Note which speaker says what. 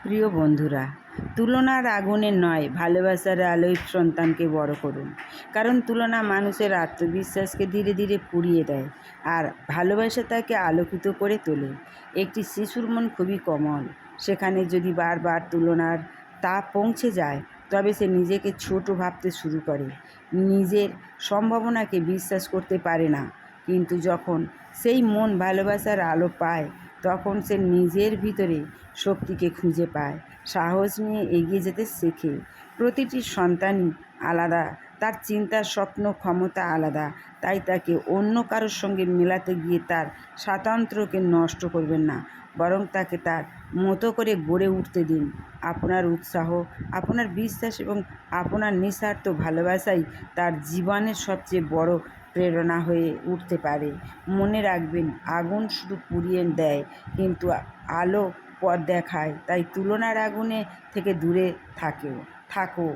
Speaker 1: প্রিয় বন্ধুরা, তুলনার আগুনে নয়, ভালোবাসার আলোয় সন্তানকে বড় করুন। কারণ তুলনা মানুষের আত্মবিশ্বাসকে ধীরে ধীরে পুড়িয়ে দেয়, আর ভালোবাসা তাকে আলোকিত করে তোলে। একটি শিশুর মন খুবই কোমল। সেখানে যদি বারবার তুলনার তাপ পৌঁছে যায়, তবে সে নিজেকে ছোট ভাবতে শুরু করে, নিজের সম্ভাবনাকে বিশ্বাস করতে পারে না। কিন্তু যখন সেই মন ভালোবাসার আলো পায়, তখন সে নিজের ভিতরে শক্তিকে খুঁজে পায়, সাহস নিয়ে এগিয়ে যেতে শেখে। প্রতিটি সন্তানই আলাদা, তার চিন্তা, স্বপ্ন, ক্ষমতা আলাদা। তাই তাকে অন্য কারোর সঙ্গে মেলাতে গিয়ে তার স্বাতন্ত্র্যকে নষ্ট করবেন না, বরং তাকে তার মতো করে গড়ে উঠতে দিন। আপনার উৎসাহ, আপনার বিশ্বাস এবং আপনার নিঃস্বার্থ ভালোবাসাই তার জীবনের সবচেয়ে বড় প্রেরণা হয়ে উঠতে পারে। মনে রাখবেন, আগুন শুধু পুড়িয়ে দেয়, কিন্তু আলো পথ দেখায়। তাই তুলনার আগুনে থেকে দূরে থাকো।